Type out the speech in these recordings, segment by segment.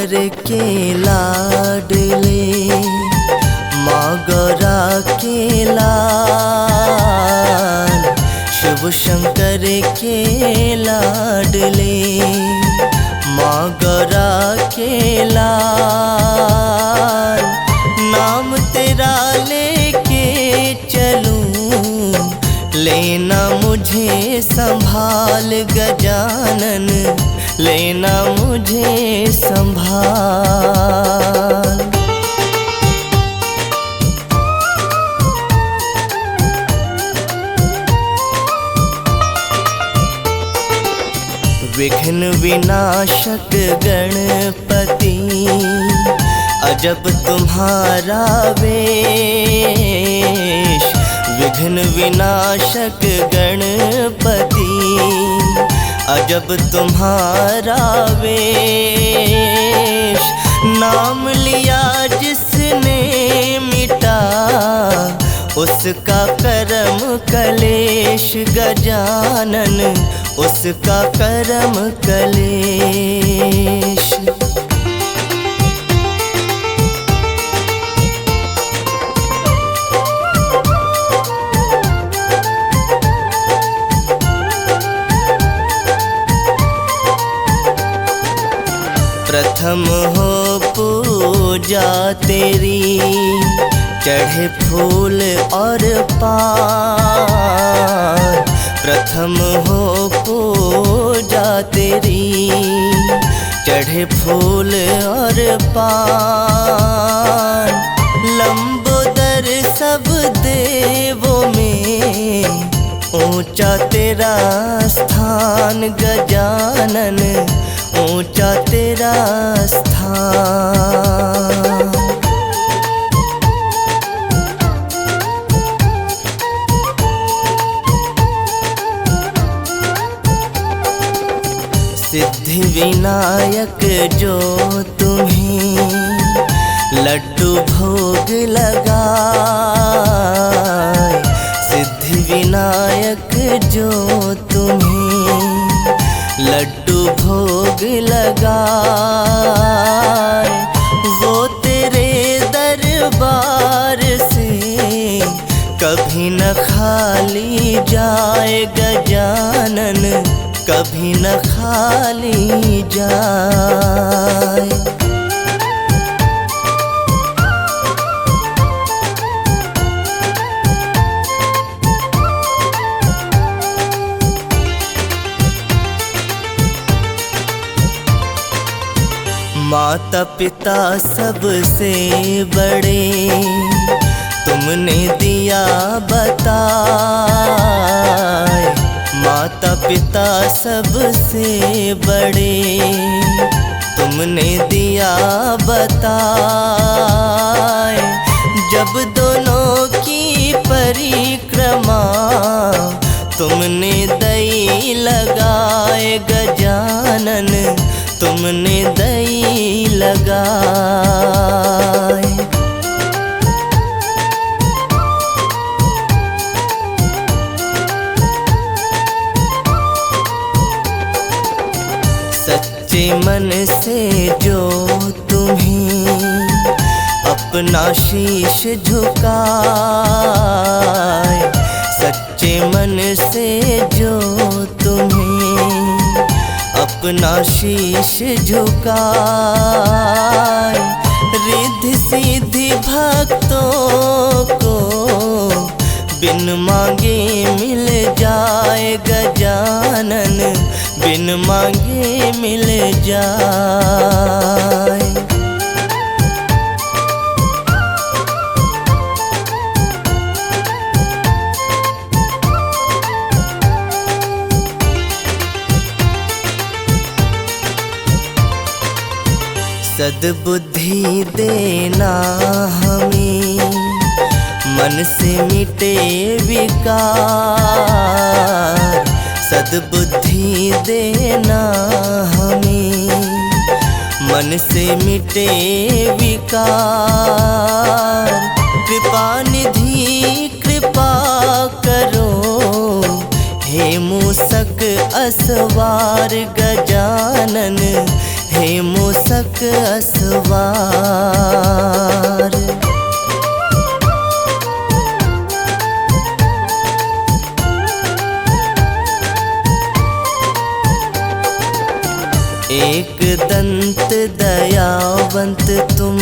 शंकर के लाडले, माँ गौरा के लाल। शिव शंकर के लाडले, माँ गौरा के लाल। नाम तेरा लेके चलूं, लेना मुझे संभाल गजानन, लेना मुझे संभाल। विघ्न विनाशक गणपति, अजब तुम्हारा वेश। विघ्न विनाशक गणपति, अजब तुम्हारा वेश। नाम लिया जिसने मिटा, उसका करम कलेश गजानन, उसका करम कलेश। प्रथम हो पूजा तेरी, चढ़े फूल और पान। प्रथम हो पूजा तेरी, चढ़े फूल और पान। लंबोदर सब देवों में, ऊंचा तेरा स्थान गजानन, ऊंचा तेरा स्थान। सिद्धि विनायक जो तुम्हें, लड्डू भोग लगाए। सिद्धि विनायक जो तुम्हें, लड्डू भोग लगाए। वो तेरे दरबार से कभी न खाली जाए गजानन, कभी न खाली जाए। माता पिता सबसे बड़े, तुमने दिया बताए। माता पिता सबसे बड़े, तुमने दिया बताए। जब दोनों की परिक्रमा, तुमने दई लगाए गजानन, तुमने दई लगाए। सच्चे मन से जो तुम्हें अपना शीश झुकाए। सच्चे मन से जो तुम्हें अपना शीश झुकाए। रिद्धि सिद्धि भक्तों को बिन मांगे मिल जाए गजानन, बिन मांगे मिल जाए। सद्बुद्धि देना हमें, मन से मिटे विकार। सद्बुद्धि देना हमें, मन से मिटे विकार। कृपा निधि कृपा करो, हे मूसक असवार गजानन, हे मूसक सक असवार। एक दंत दयावंत तुम,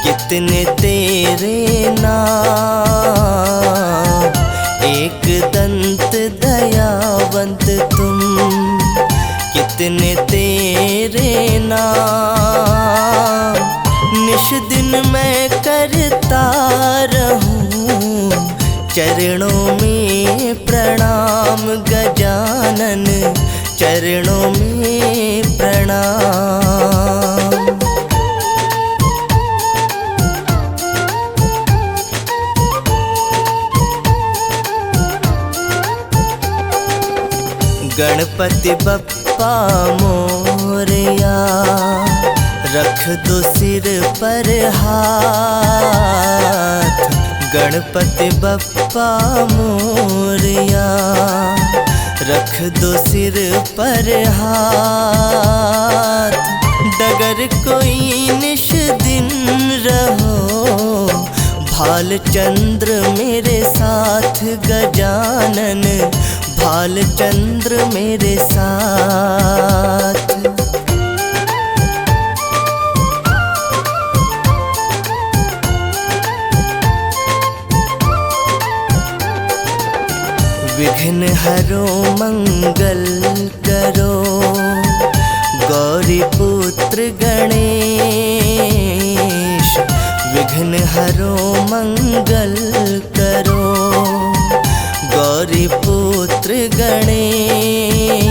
कितने तेरे नाम। एक दंत दयावंत तुम, कितने तेरे नाम। निश दिन मैं करता रहूं चरणों में प्रणाम गजानन, चरणों में प्रणाम। गणपति बप्पा मोरया, रख दो सिर पर हाथ। गणपति बप्पा मोरया, रख दो सिर पर हाथ। डगर कोई निश दिन रहो, भालचंद्र मेरे साथ गजानन, भालचंद्र मेरे साथ। विघ्न हरो मंगल करो, गौरी पुत्र गणेश। विघ्न हरो मंगल करो, गौरी पुत्र गणेश।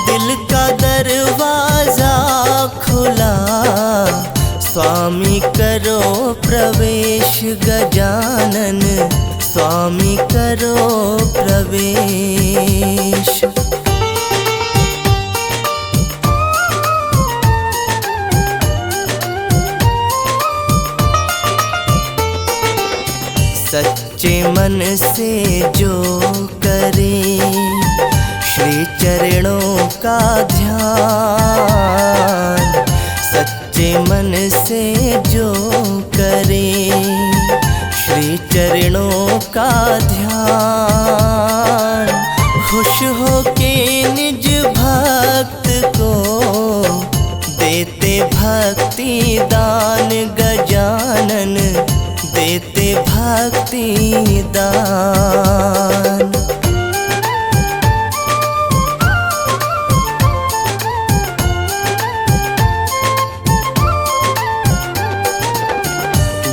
दिल का दरवाजा खुला, स्वामी करो प्रवेश गजानन, स्वामी करो प्रवेश। सच्चे मन से जो करे श्री चरणों का ध्यान। सच्चे मन से जो करे श्री चरणों का ध्यान। खुश हो के निज भक्त को देते भक्ति दान गजानन, देते भक्ति दान।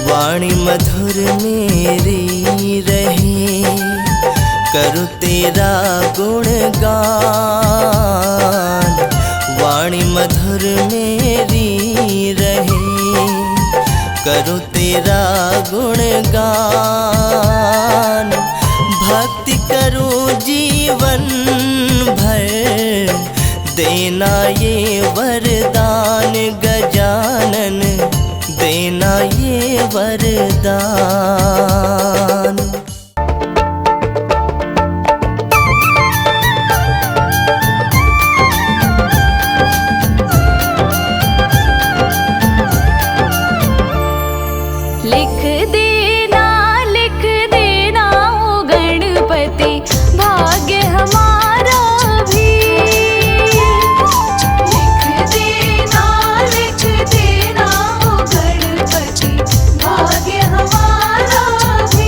वाणी मधुर मेरी रहे, करूँ तेरा गुणगान। वाणी मधुर मेरी रहे, करूँ तेरा गुणगान। भक्ति करूँ जीवन भर, देना ये वरदान गजानन, देना ये वरदान। लिख देना ओ गणपति, भाग्य हमारा भी। लिख देना ओ गणपति, भाग्य हमारा भी।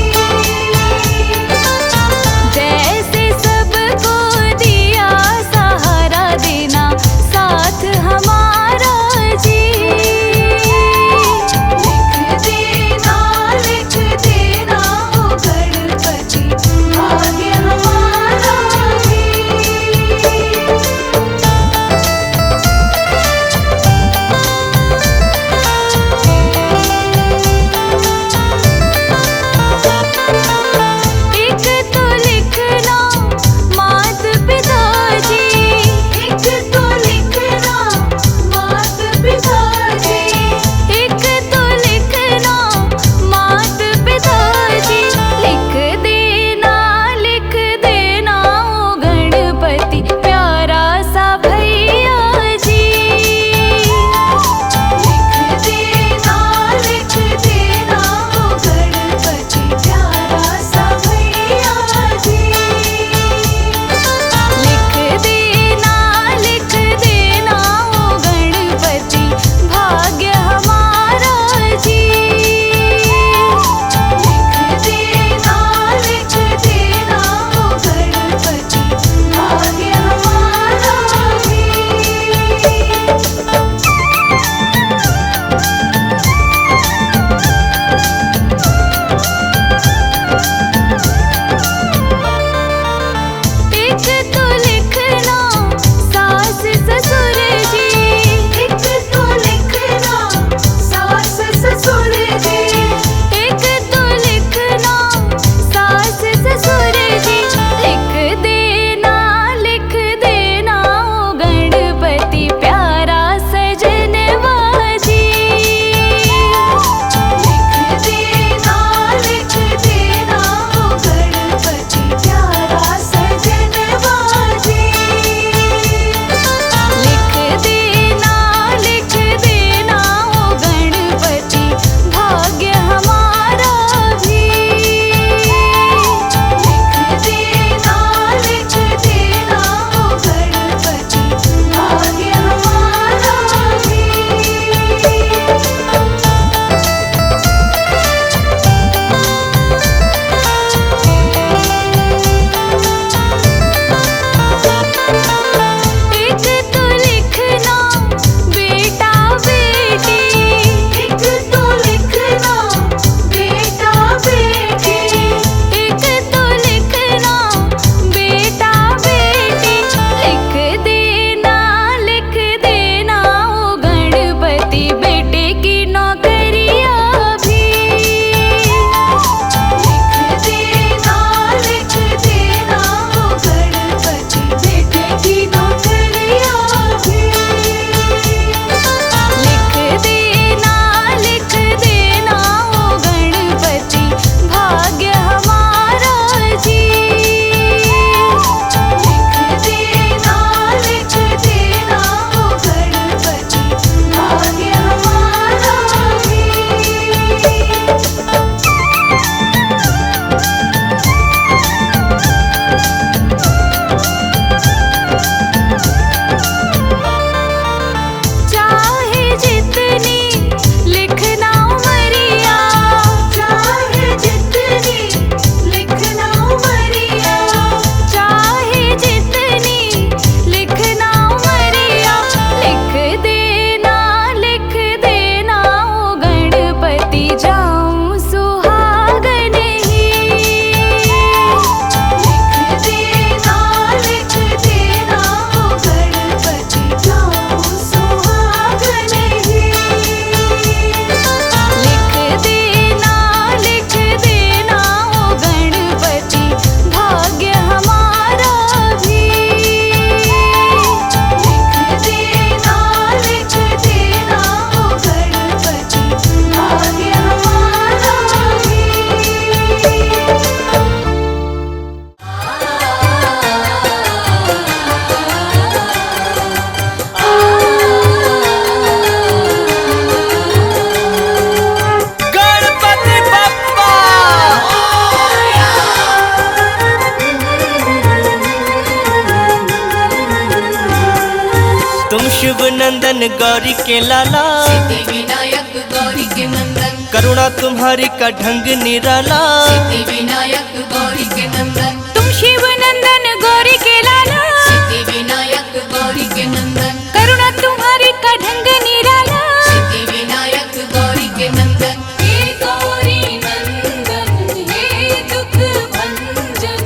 नंदन गौरी के लाला, सिद्धि विनायक गौरी के नंदन, करुणा तुम्हारी का ढंग निराला। सिद्धि विनायक गौरी के नंदन, तुम शिव नंदन गौरी के लाला, सिद्धि विनायक गौरी के नंदन, करुणा तुम्हारी का ढंग निराला। सिद्धि विनायक गौरी के नंदन। हे गौरी नंदन हे दुख भंजन,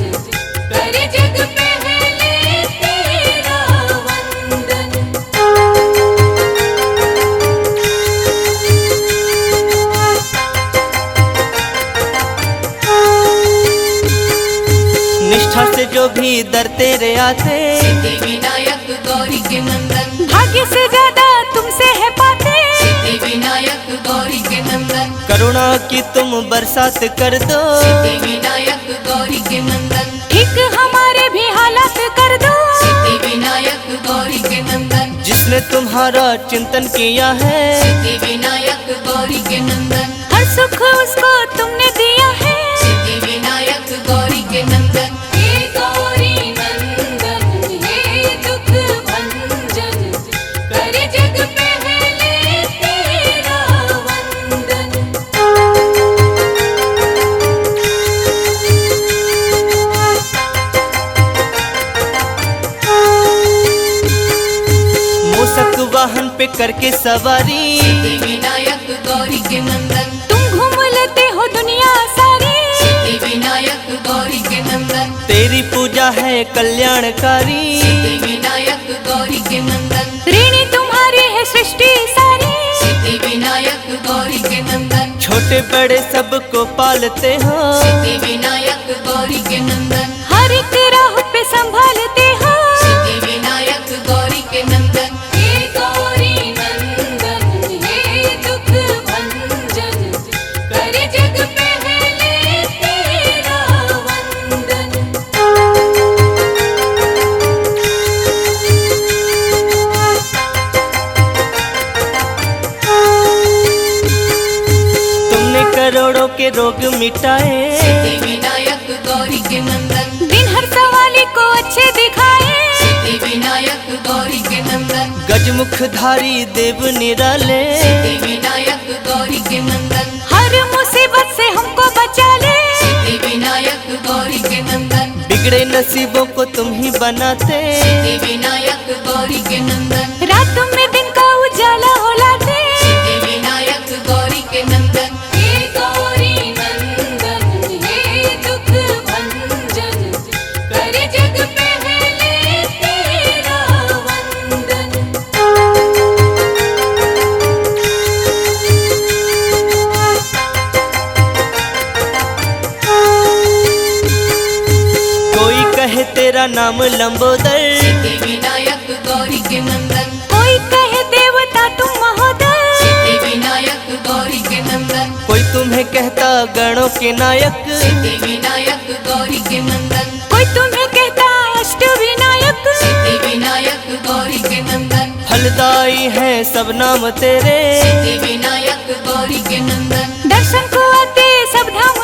करे जग पहले तेरा वंदन। निष्ठा से जो भी दर तेरे आते, सिद्धि विनायक गौरी के नंदन, भाग्य से ज्यादा तुमसे है पाते। सिद्धि विनायक गौरी के नंदन, करुणा की तुम बरसात कर दो। सिद्धि विनायक गौरी के नंदन, ठीक हमारे भी हालात कर दो। सिद्धि विनायक गौरी के नंदन, जिसने तुम्हारा चिंतन किया है, सिद्धि विनायक गौरी के नंदन, हर सुख उसको तुमने दिया है। सिद्धि विनायक गौरी के नंदन। हे गौरी नंदन हे दुख भंजन, करे जग पहले तेरा वंदन। मूसक वाहन पे करके सवारी, सिद्धि विनायक गौरी के नंदन, तुम घूम लेते हो दुनिया सारी। सिद्धि विनायक गौरी के नंदन, तेरी पूजा है कल्याणकारी। सिद्धि विनायक गौरी के नंदन, ऋणी तुम्हारी है सृष्टि सारी। सिद्धि विनायक गौरी के नंदन, छोटे बड़े सबको पालते हो। सिद्धि विनायक गौरी के नंदन, हर एक राह पे संभालते हो। सिद्धि विनायक गौरी के नंदन। हे गौरी नंदन हे दुख भंजन, करे जग पहले तेरा वंदन। तुमने करोड़ों के रोग मिटाए, सिद्धि विनायक गौरी के नंदन, दिन हर सवाली को अच्छे दिखाए। सिद्धि विनायक गौरी के नंदन, गजमुखधारी देव निराले। सिद्धि विनायक गौरी के नंदन, हर मुसीबत से हमको बचा ले। सिद्धि विनायक गौरी के नंदन, बिगड़े नसीबों को तुम ही बनाते। सिद्धि विनायक गौरी के नंदन, रात में दिन का उजाला हो लाते। सिद्धि विनायक गौरी के नंदन। हे गौरी नंदन हे दुख भंजन, करे जग पहले तेरा वंदन। कोई कहे तेरा नाम लंबोदर, सिद्धि विनायक गौरी के नंदन, कोई कहे देवता तुम महोदय। सिद्धि विनायक गौरी के नंदन, कोई तुम्हें कहता गणों के नायक। सिद्धि विनायक गौरी के नंदन, कोई तुम्हें कहता अष्ट विनायक। सिद्धि विनायक गौरी के नंदन, फलदाई है सब नाम तेरे। सिद्धि विनायक गौरी के नंदन, दर्शन को आते सब धाम